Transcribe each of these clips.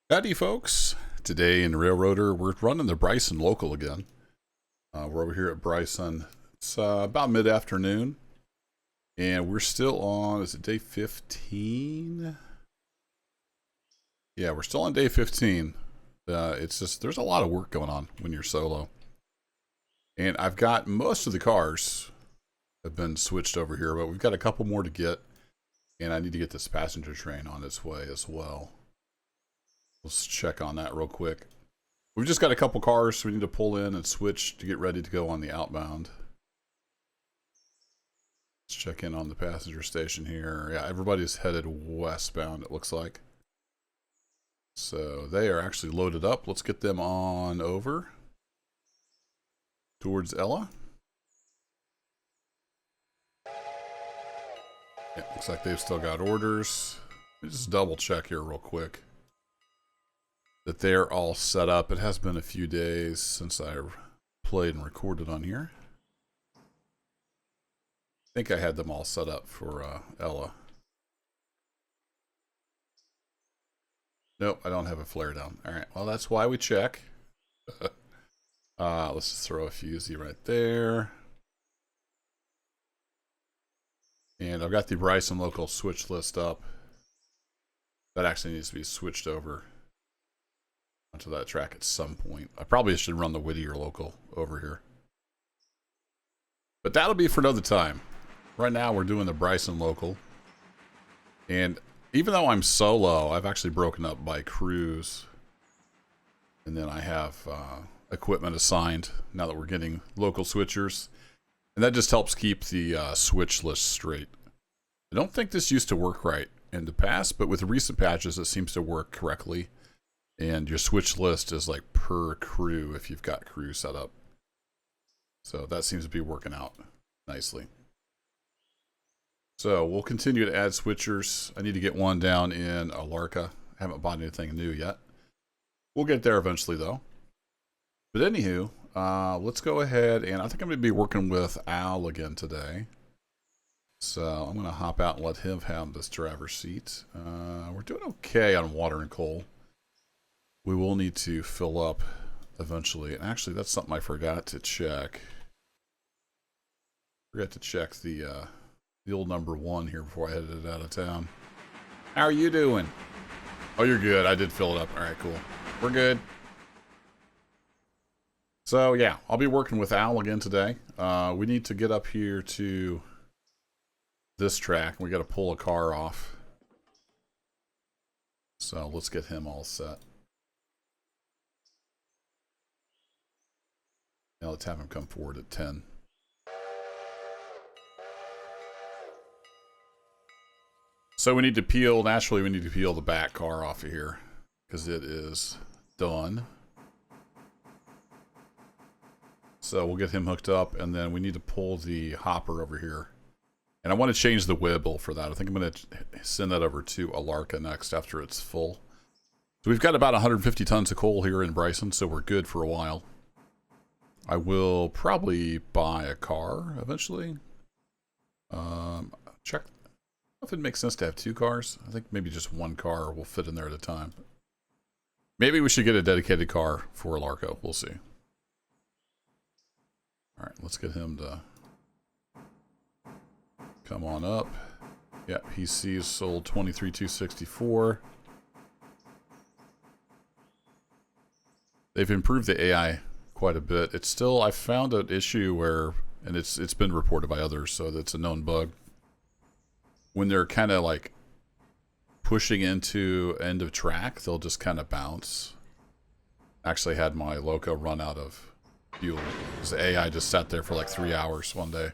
Howdy, folks. Today in Railroader, we're running the Bryson local again. We're over here at Bryson. It's about mid-afternoon, and we're still on, is it day 15? Yeah, we're still on day 15. It's just, there's a lot of work going on when you're solo. And I've got most of the cars have been switched over here, but we've got a couple more to get, and I need to get this passenger train on its way as well. Let's check on that real quick. We've just got a couple cars, so we need to pull in and switch to get ready to go on the outbound. Let's check in on the passenger station here. Yeah, everybody's headed westbound, it looks like. So they are actually loaded up. Let's get them on over towards Ella. Yeah, looks like they've still got orders. Let me just double check here real quick that they're all set up. It has been a few days since I played and recorded on here. I think I had them all set up for Ella. Nope, I don't have a flare down. All right, well, that's why we check. Let's just throw a fusee right there. And I've got the Bryson local switch list up. That actually needs to be switched over onto that track at some point. I probably should run the Whittier local over here. But that'll be for another time. Right now we're doing the Bryson local. And even though I'm solo, I've actually broken up by crews. And then I have equipment assigned now that we're getting local switchers. And that just helps keep the switch list straight. I don't think this used to work right in the past, but with recent patches it seems to work correctly. And your switch list is like per crew if you've got crew set up. So that seems to be working out nicely. So we'll continue to add switchers. I need to get one down in Appalachia. I haven't bought anything new yet. We'll get there eventually though. But anywho, let's go ahead, and I think I'm going to be working with Al again today. So I'm going to hop out and let him have this driver's seat. We're doing okay on water and coal. We will need to fill up eventually. And actually, that's something I forgot to check. Forgot to check the old number 1 here before I headed out of town. How are you doing? Oh, you're good. I did fill it up. All right, cool. We're good. So, yeah, I'll be working with Al again today. We need to get up here to this track. We got to pull a car off. So, let's get him all set. Now let's have him come forward at 10. So we need to peel, naturally we need to peel the back car off of here because it is done. So we'll get him hooked up, and then we need to pull the hopper over here. And I want to change the wheel for that. I think I'm going to send that over to Appalachia next after it's full. So we've got about 150 tons of coal here in Bryson, so we're good for a while. I will probably buy a car eventually. Check if it makes sense to have 2 cars. I think maybe just 1 car will fit in there at a time. Maybe we should get a dedicated car for Appalachia. We'll see. All right, let's get him to come on up. Yeah, he sees sold 23,264. They've improved the AI quite a bit. It's still, I found an issue where, and it's been reported by others, so that's a known bug. When they're kind of like pushing into end of track, they'll just kind of bounce. Actually had my loco run out of fuel because the AI just sat there for like 3 hours one day.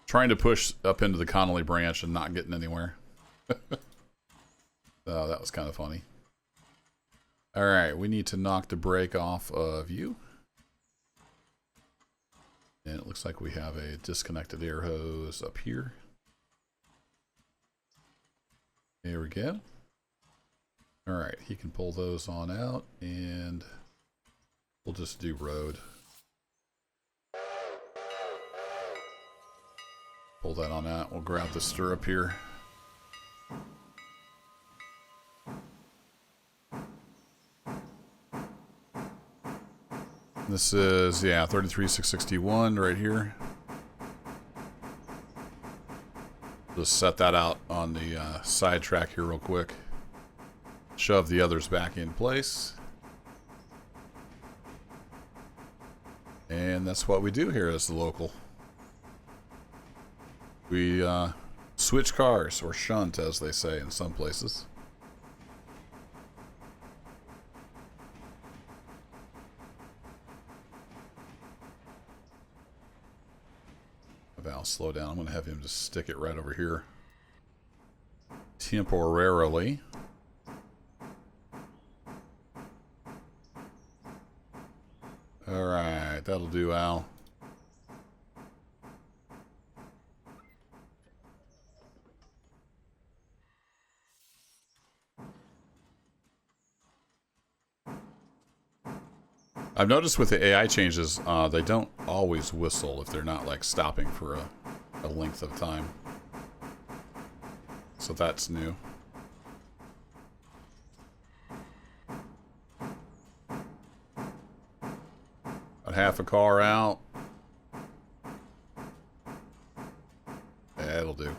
Trying to push up into the Connolly branch and not getting anywhere. Oh, that was kind of funny. Alright, we need to knock the brake off of you. And it looks like we have a disconnected air hose up here. There we go. Alright, he can pull those on out, and we'll just do road. Pull that on out. We'll grab the stirrup here. This is, yeah, 33,661 right here. Just set that out on the side track here real quick. Shove the others back in place. And that's what we do here as the local. We switch cars, or shunt as they say in some places. Val, slow down. I'm going to have him just stick it right over here. Temporarily. Alright, that'll do, Al. I've noticed with the AI changes, they don't always whistle if they're not like stopping for a length of time. So that's new. Got half a car out. That'll do.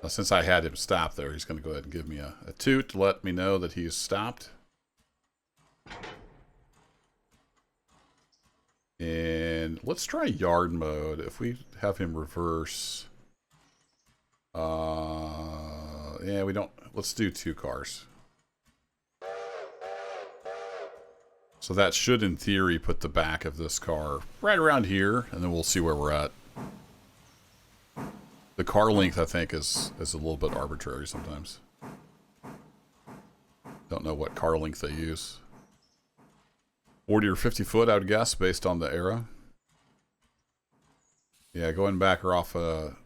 Now, since I had him stop there, he's going to go ahead and give me a toot to let me know that he's stopped. And let's try yard mode. If we have him reverse... yeah, we don't... Let's do 2 cars. So that should, in theory, put the back of this car right around here, and then we'll see where we're at. The car length, I think, is a little bit arbitrary sometimes. Don't know what car length they use. 40 or 50 foot, I would guess, based on the era. Yeah, going back or off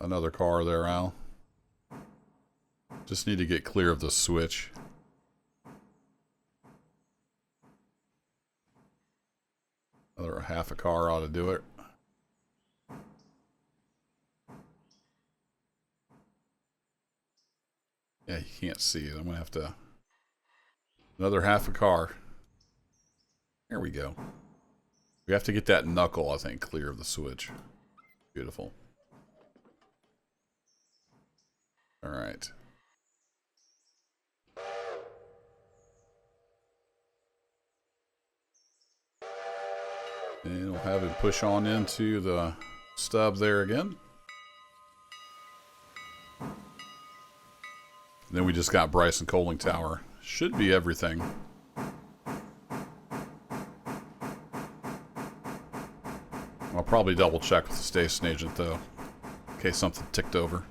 another car there, Al. Just need to get clear of the switch. Another half a car ought to do it. Yeah, you can't see it. I'm going to have to... Another half a car. There we go. We have to get that knuckle, I think, clear of the switch. Beautiful. Alright. And we'll have him push on into the stub there again. Then we just got Bryson coaling tower. Should be everything. I'll probably double check with the station agent though, in case something ticked over.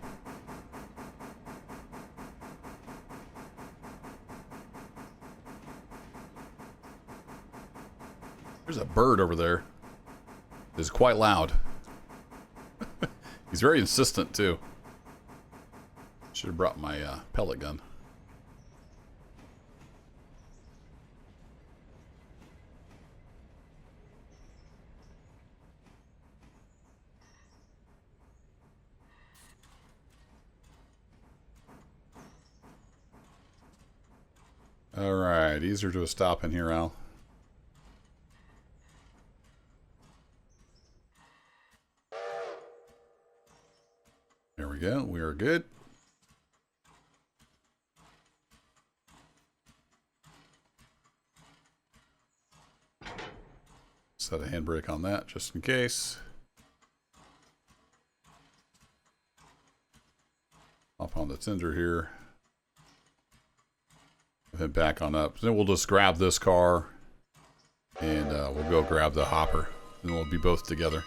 There's a bird over there. It's quite loud. He's very insistent too. Should have brought my pellet gun. Alright, easier to a stop in here, Al. There we go, we are good. Set a handbrake on that just in case. Hop on the tender here. Then back on up. Then we'll just grab this car and we'll go grab the hopper. And we'll be both together.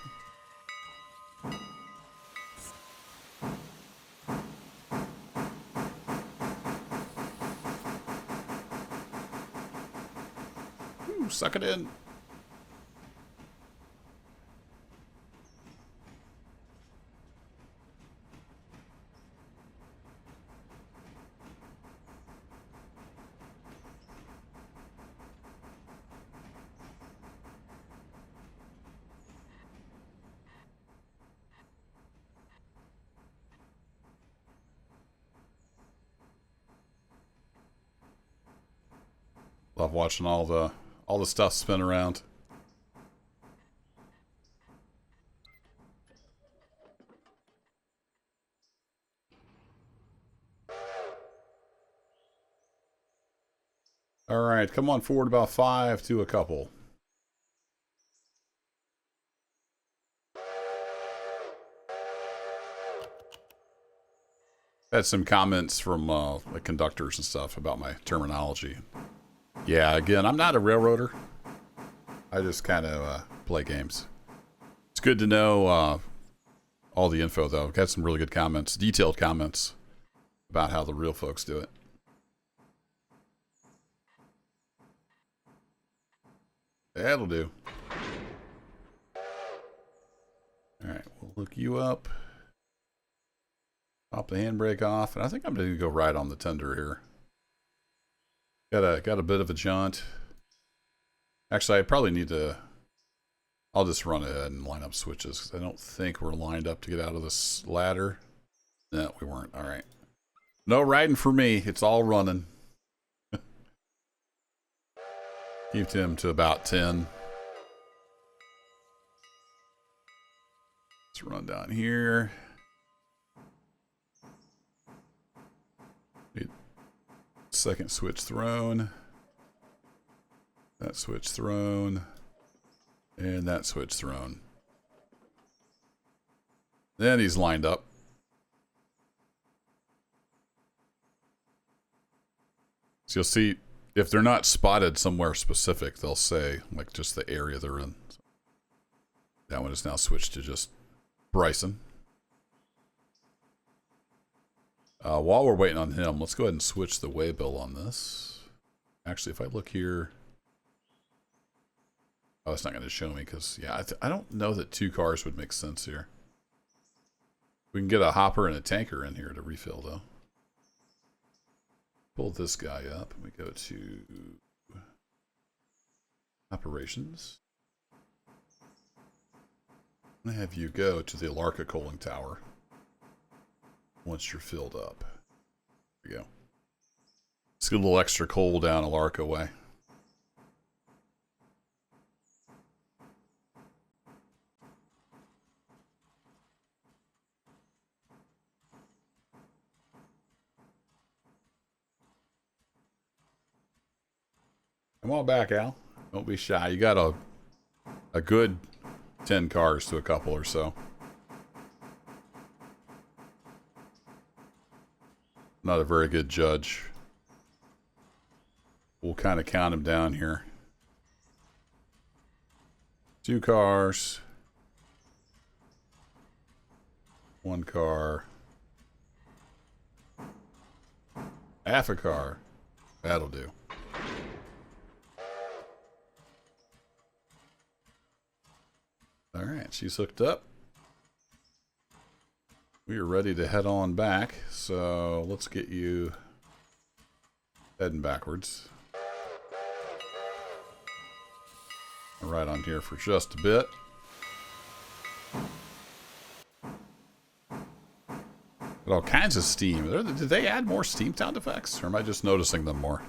Ooh, suck it in. Love watching all the stuff spin around. All right, come on forward about 5 to a couple. Had some comments from the conductors and stuff about my terminology. Yeah, again, I'm not a railroader. I just kind of play games. It's good to know all the info, though. Got some really good comments, detailed comments about how the real folks do it. That'll do. All right, we'll look you up. Pop the handbrake off, and I think I'm going to go right on the tender here. Got a bit of a jaunt. Actually, I probably need to. I'll just run ahead and line up switches because I don't think we're lined up to get out of this ladder. No, we weren't. All right. No riding for me. It's all running. Keep him to about 10. Let's run down here. Second switch thrown. That switch thrown. And that switch thrown. Then he's lined up. So you'll see, if they're not spotted somewhere specific, they'll say, like, just the area they're in. So that one is now switched to just Bryson. While we're waiting on him, let's go ahead and switch the waybill on this. Actually, if I look here... Oh, it's not going to show me because, yeah, I don't know that 2 cars would make sense here. We can get a hopper and a tanker in here to refill, though. Pull this guy up, and we go to operations. I'm going to have you go to the Appalachia coaling tower once you're filled up. There we go. Let's get a little extra coal down Appalachia way. Come on back, Al. Don't be shy. You got a good 10 cars to a couple or so. Not a very good judge. We'll kind of count him down here. 2 cars. 1 car. Half a car. That'll do. All right, she's hooked up. We are ready to head on back, so let's get you heading backwards. I'll ride on here for just a bit. Got all kinds of steam. Did they add more steam sound effects, or am I just noticing them more?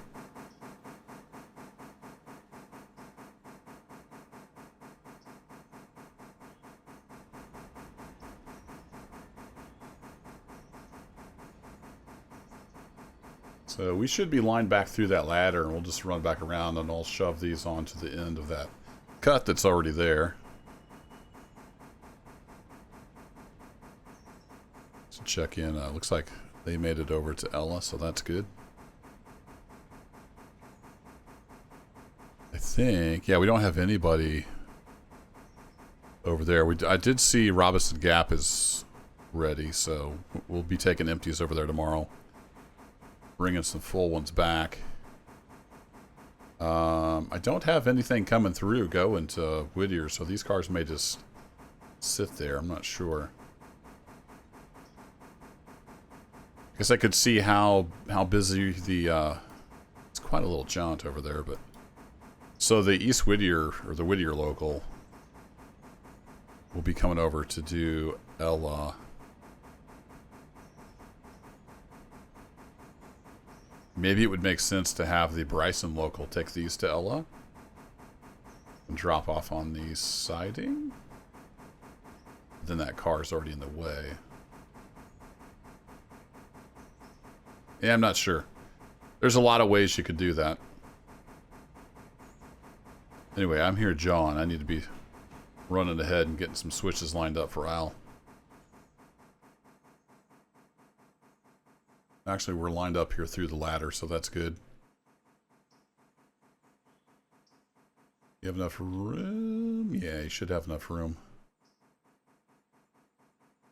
So we should be lined back through that ladder, and we'll just run back around, and I'll shove these onto the end of that cut that's already there. So check in. Looks like they made it over to Ella, so that's good. I think, yeah, we don't have anybody over there. I did see Robinson Gap is ready, so we'll be taking empties over there tomorrow. Bringing some full ones back. I don't have anything coming through going to Whittier, so these cars may just sit there. I'm not sure. I guess I could see how busy the it's quite a little jaunt over there, but so the East Whittier or the Whittier local will be coming over to do Ella. Maybe it would make sense to have the Bryson local take these to Ella and drop off on the siding. Then that car is already in the way. Yeah, I'm not sure. There's a lot of ways you could do that. Anyway, I'm here, John. I need to be running ahead and getting some switches lined up for Al. Actually, we're lined up here through the ladder, so that's good. You have enough room? Yeah, you should have enough room.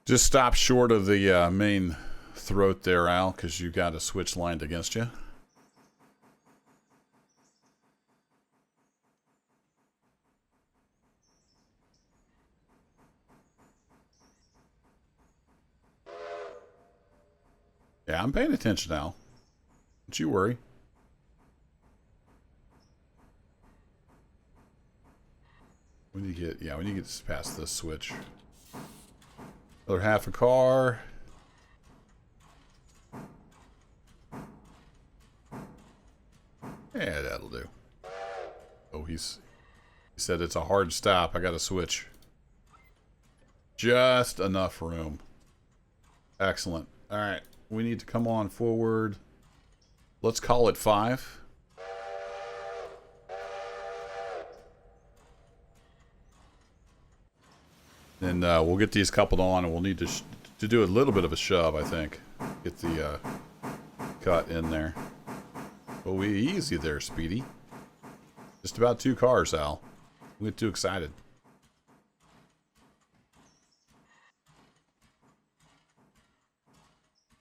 Just stop short of the main throat there, Al, because you got a switch lined against you. Yeah, I'm paying attention now. Don't you worry. We need to get, yeah, we need to get past this switch. Another half a car. Yeah, that'll do. Oh, he said it's a hard stop. I got to switch. Just enough room. Excellent. All right. We need to come on forward. Let's call it 5. Then we'll get these coupled on, and we'll need to do a little bit of a shove, I think. Get the cut in there. Oh, easy there, Speedy. Just about 2 cars, Al. Don't get too excited.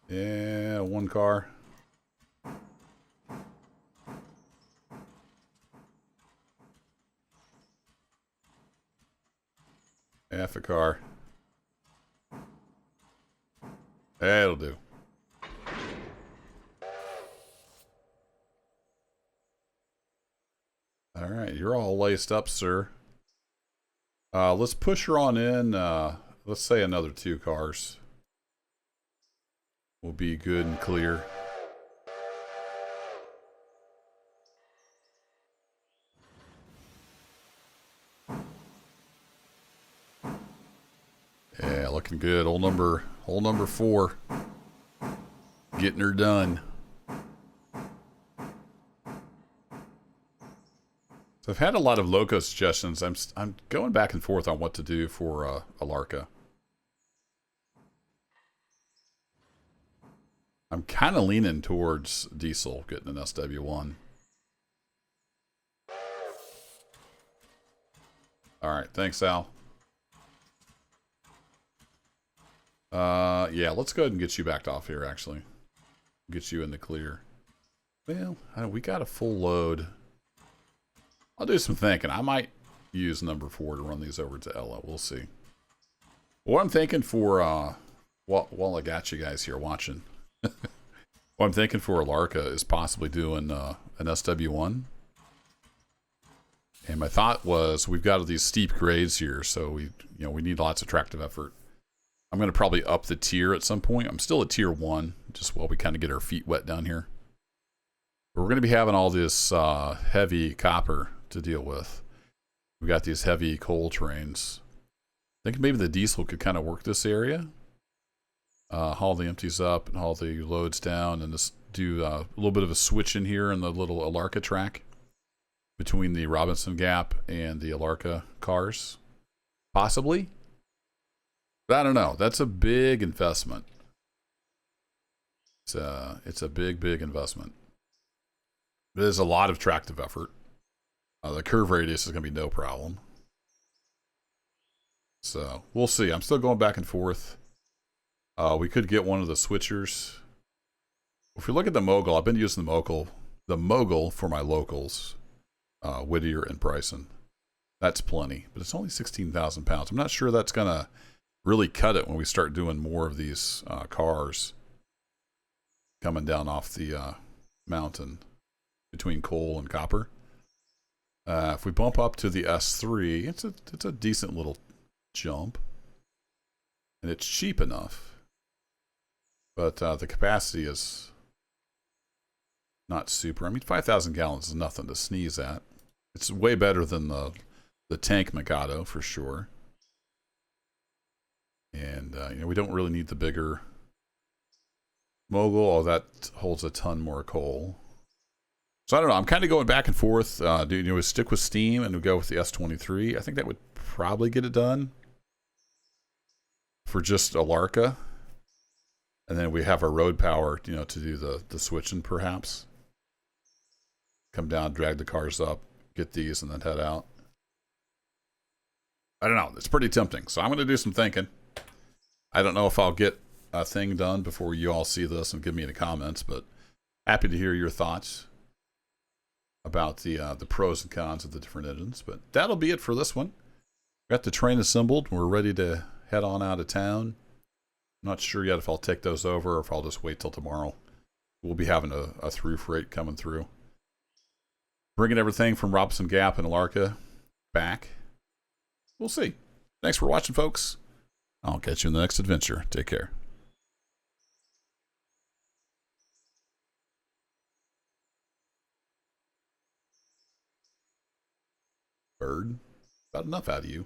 Yeah, 1 car. Half a car. That'll do. All right, you're all laced up, sir. Let's push her on in. Let's say another 2 cars. Will be good and clear. Yeah, looking good. Hole number 4. Getting her done. So I've had a lot of loco suggestions. I'm going back and forth on what to do for Appalachia. I'm kind of leaning towards diesel, getting an SW1. All right, thanks, Al. Yeah, let's go ahead and get you backed off here, actually. Get you in the clear. Well, we got a full load. I'll do some thinking. I might use number 4 to run these over to Ella. We'll see. What I'm thinking for, while I got you guys here watching, what I'm thinking for Appalachia is possibly doing an SW1. And my thought was, we've got these steep grades here, so we need lots of tractive effort. I'm going to probably up the tier at some point. I'm still at tier 1, just while we kind of get our feet wet down here. But we're going to be having all this heavy copper to deal with. We got these heavy coal trains. I think maybe the diesel could kind of work this area. Haul the empties up and haul the loads down, and just do a little bit of a switch in here in the little Appalachia track between the Robinson Gap and the Appalachia cars. Possibly. But I don't know. That's a big investment. It's a big investment. There's a lot of tractive effort. The curve radius is going to be no problem. So we'll see. I'm still going back and forth. We could get one of the switchers. If we look at the mogul, I've been using the mogul for my locals, Whittier and Bryson. That's plenty, but it's only 16,000 pounds. I'm not sure that's going to really cut it when we start doing more of these cars coming down off the mountain between coal and copper. If we bump up to the S3, it's a decent little jump, and it's cheap enough, but the capacity is not super. I mean, 5,000 gallons is nothing to sneeze at. It's way better than the tank Mikado for sure. And you know, we don't really need the bigger Mogul. Oh, that holds a ton more coal. So I don't know. I'm kind of going back and forth. Do you know, stick with Steam and we go with the S23? I think that would probably get it done for just Appalachia. And then we have our road power, you know, to do the switching perhaps. Come down, drag the cars up, get these, and then head out. I don't know. It's pretty tempting. So I'm going to do some thinking. I don't know if I'll get a thing done before you all see this and give me any comments, but happy to hear your thoughts about the pros and cons of the different engines. But that'll be it for this one. Got the train assembled. We're ready to head on out of town. I'm not sure yet if I'll take those over or if I'll just wait till tomorrow. We'll be having a through freight coming through. Bringing everything from Robson Gap and Appalachia back. We'll see. Thanks for watching, folks. I'll catch you in the next adventure. Take care. Bird. About enough out of you.